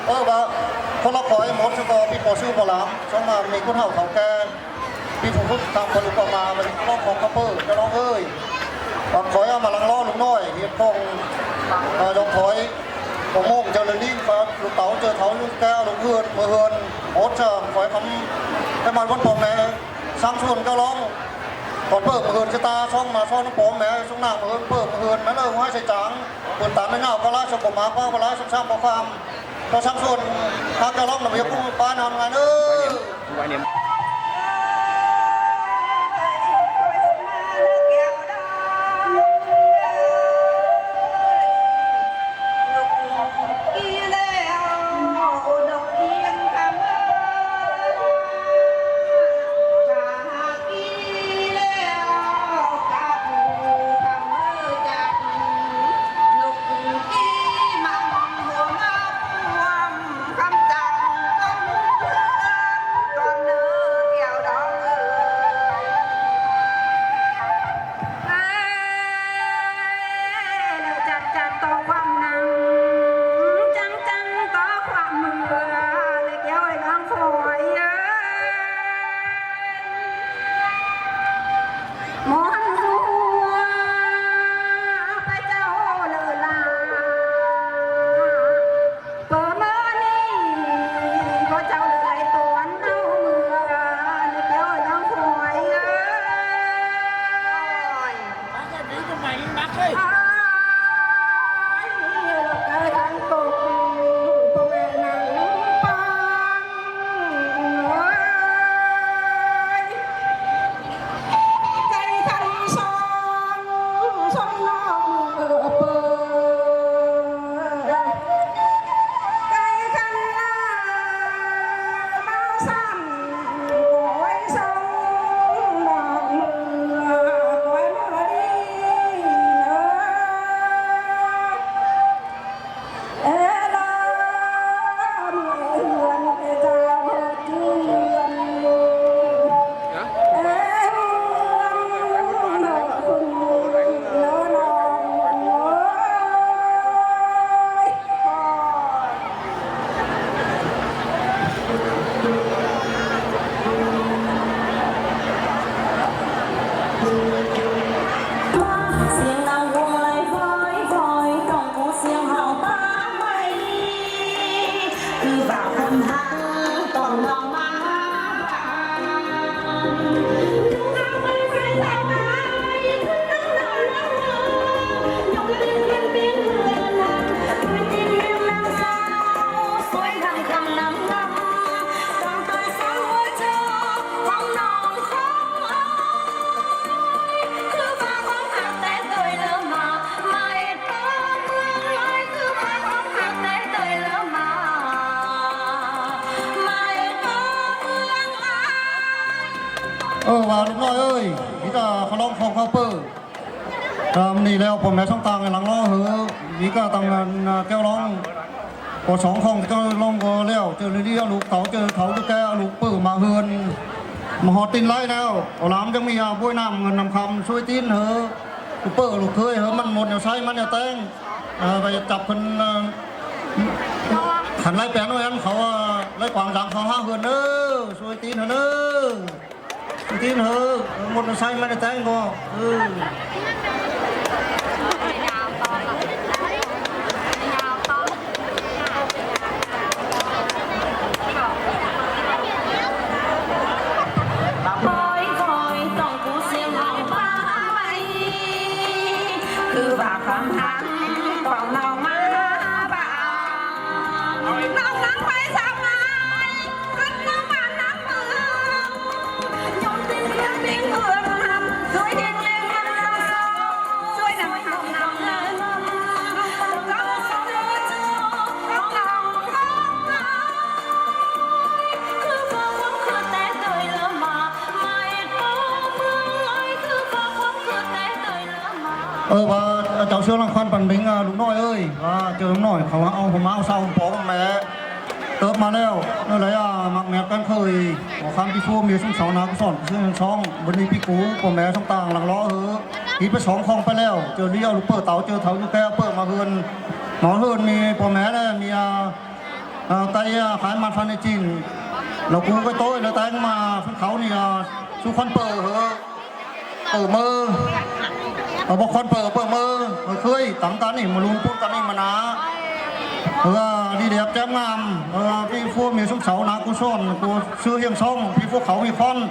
ว่าคนละคอยหมดก็พี่ปอชื่อปอหลามช่องมามีคนเห่าเขาแก่พี่ถูกทุกทำคนลุกออกมาเป็นร้องของกระเพื่อจะร้องเอ้ยคอยเอามาลังล้อลุงน้อยเฮียพงยกถอยผมโม่เจอเลยนี่ครับลูกเต๋าเจอเถาลูกแก้วลูกเฮือนมือเฮือนโอ๊ตเชิงคอยทำให้มันวันปอมแม่สร้างชวนก็ร้องก่อนเปิดมือเฮือนจะตาช่องมาช่องน้ำปอมแม่ช่องหน้ามือเฮือนเปิดมือเฮือนแม่เลยห้อยใส่จังเปิดตาไม่เงาก็ล่าชมผมมาก็ล่าชมช่างพอความก็ช่างชวนถ้าจะร้องหนุ่มยกมือป้านอนงานเออว่าลูกน้อยเอ้ยนี่ก็เขาร้องของเขาเปิดนี่แล้วผมแม่ช่องตางหลังล้อเหอนี่ก็ตั้งแก้วร้องพอสองของก็ร้องก็แล้วเจอเลยที่เอาลูกเต๋าเจอเขาลูกแก้วลูกเปิดมาเฮือนมาหอตินไล่แล้วเอาล้ำจังมีบุ้ยน้ำเงินนำคำช่วยตีนเหอลูกเปิดลูกเคยเหอมันหมดเดี๋ยวใช้มันเดี๋ยวแต่งไปจับคนขันไล่แปลนไว้นั้นเขาไล่กวางดังเขาห้าเฮือนเนอช่วยตีนเนอทีนเหรอหมดใส่ไม่ได้แต่งก็คือว่าความหันของเรามาบ้างน้องนั่งไปสามไม้ขึ้นน้ำมันน้ำมือยมติงเลี้ยงติงเอื้อมทำสวยเด่นเลี้ยงมันเราสวยน้ำของเราเงินเราสองเราเจอของเราคือฟ้าความคือแต่เตยละมาไม่ป้อเมืองลอยคือฟ้าความคือแต่เตยละมาว่าเจ้าเชื่อลังควันปันบิงลูกน้อยเอ้ยว่าเจอลูกน้อยเขาเอาผมเอาเศร้าผมแม่เติบมาแล้วนั่นแหละมักแมบกันเคยหัวคำที่ฟูมีสุ่มสองนักสอนซึ่งช่องบนนี้พี่กูผมแม่ช่องต่างหลังล้อทีไปสองคลองไปแล้วเจอเลี้ยวลูกเปิดเต๋าเจอเถาลูกแก้วเปิดมาเฮือนหมอเฮือนมีผมแม่เนี่ยมี tay khái mặt phan chín là cú cái tối là tay mà phân khấu thì su khoan ở mơ ở bọc khoan ở mơ ở khơi tắm cá này mà luôn phun cá này mà ná đi đẹp chém ngàm đi phu miền sông sáu ná cú son cú sư hiền sông đi phu khấu đi con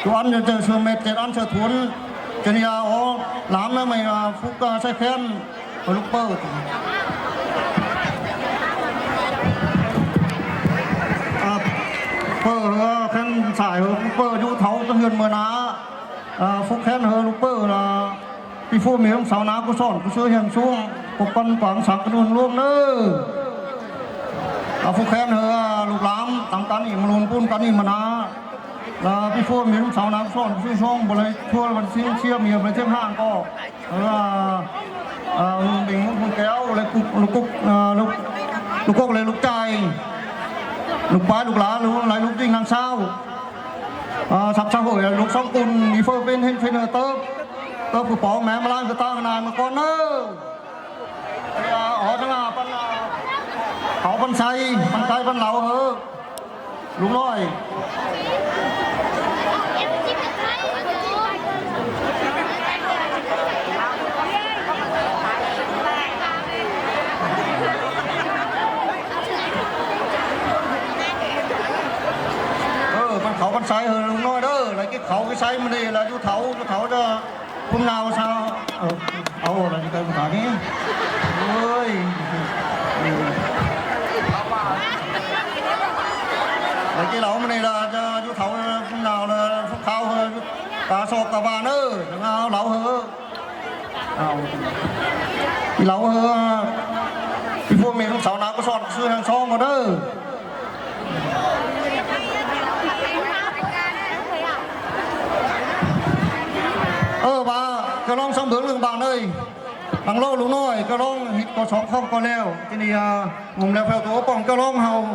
cú ăn chờ sư mệt chờ ăn chờ thuấn cho nên làm nó mày phúc sai khen ở lúc bơ khen xài lúc bơ du thấu cho hiền mờ ná phúc khen hơn lúc bơ là đi phu miếng sông sáu ná cú son cú sư hiền xuống cú con quảng sạc cái luôn luôn nữa phúc khen hơn lúc làm tăng cán thì mà luôn phun cán thì mà ná làพี่ฟูมีลูกสาวน้ำส้มชื่อช่องบริทั่ววันสิ้นเชี่ยมีบริเที่ยงห้างก็ดิ่งมุกแก้วเลยลูกกุ๊กเลยลูกใจลูกป้าลูกหลานลูกอะไรลูกจริงนางเศร้าสับชาวหัวลูกสองกุลมีเฟอร์เป็นเฮนเฟนเตอร์ผู้ปองแม่มาล้างกระตานายมาก่อนเนอะอ๋อทั้งปันเขาปันไซปันเหลาเออลุงน้อยเขากันไซลุงน้อยเด้ออะไรcáiเขาcáiไซมันนี่là chú thấu cho hôm nào sao là cái cái cảนี้ơi là cái lẩu này là chú thấu hôm nào là phúc khao cá sọc cả bàn ơi đừng lẩu hơ cái lẩu hơ cáiพวกmình sáu nào có sọt xưa hàng xóm mà đó bà cái long xong bướng lưng bạn ơi bằng lô lũ nôi cái long hít có sóng không có leo cái này ngùng leo phèo tố bỏng cái long hầu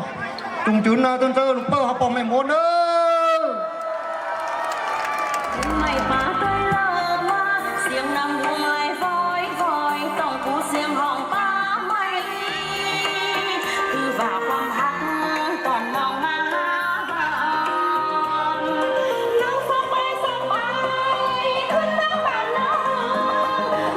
trùng trứng tân tơ lục tơ học bỏng mày muốn ơi mày phá cây lơ ma xiềng nằm ngoài voi voi tổng cú xiềng hòn ta mày cứ vàoความฮักก่อนมองหน้าน้องส่งไปขึ้นน้ำบานน้อง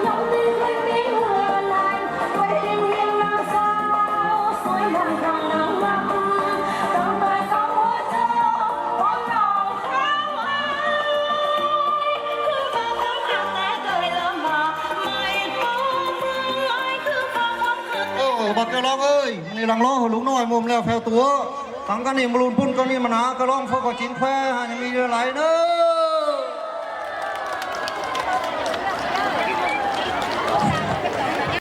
น้องตีเคยมีหัวลายไว้เรียงนางสาวสวยดังของนางรำต้องไปเข้าหัวเจ้าของน้องเขาbác cái long ơi này làng lo lũ nôi mồm leo phèo túa thằng cái này mà lùn phun cái này mà ná cái long phơi có chín khoe hay là mi đưa lại nữa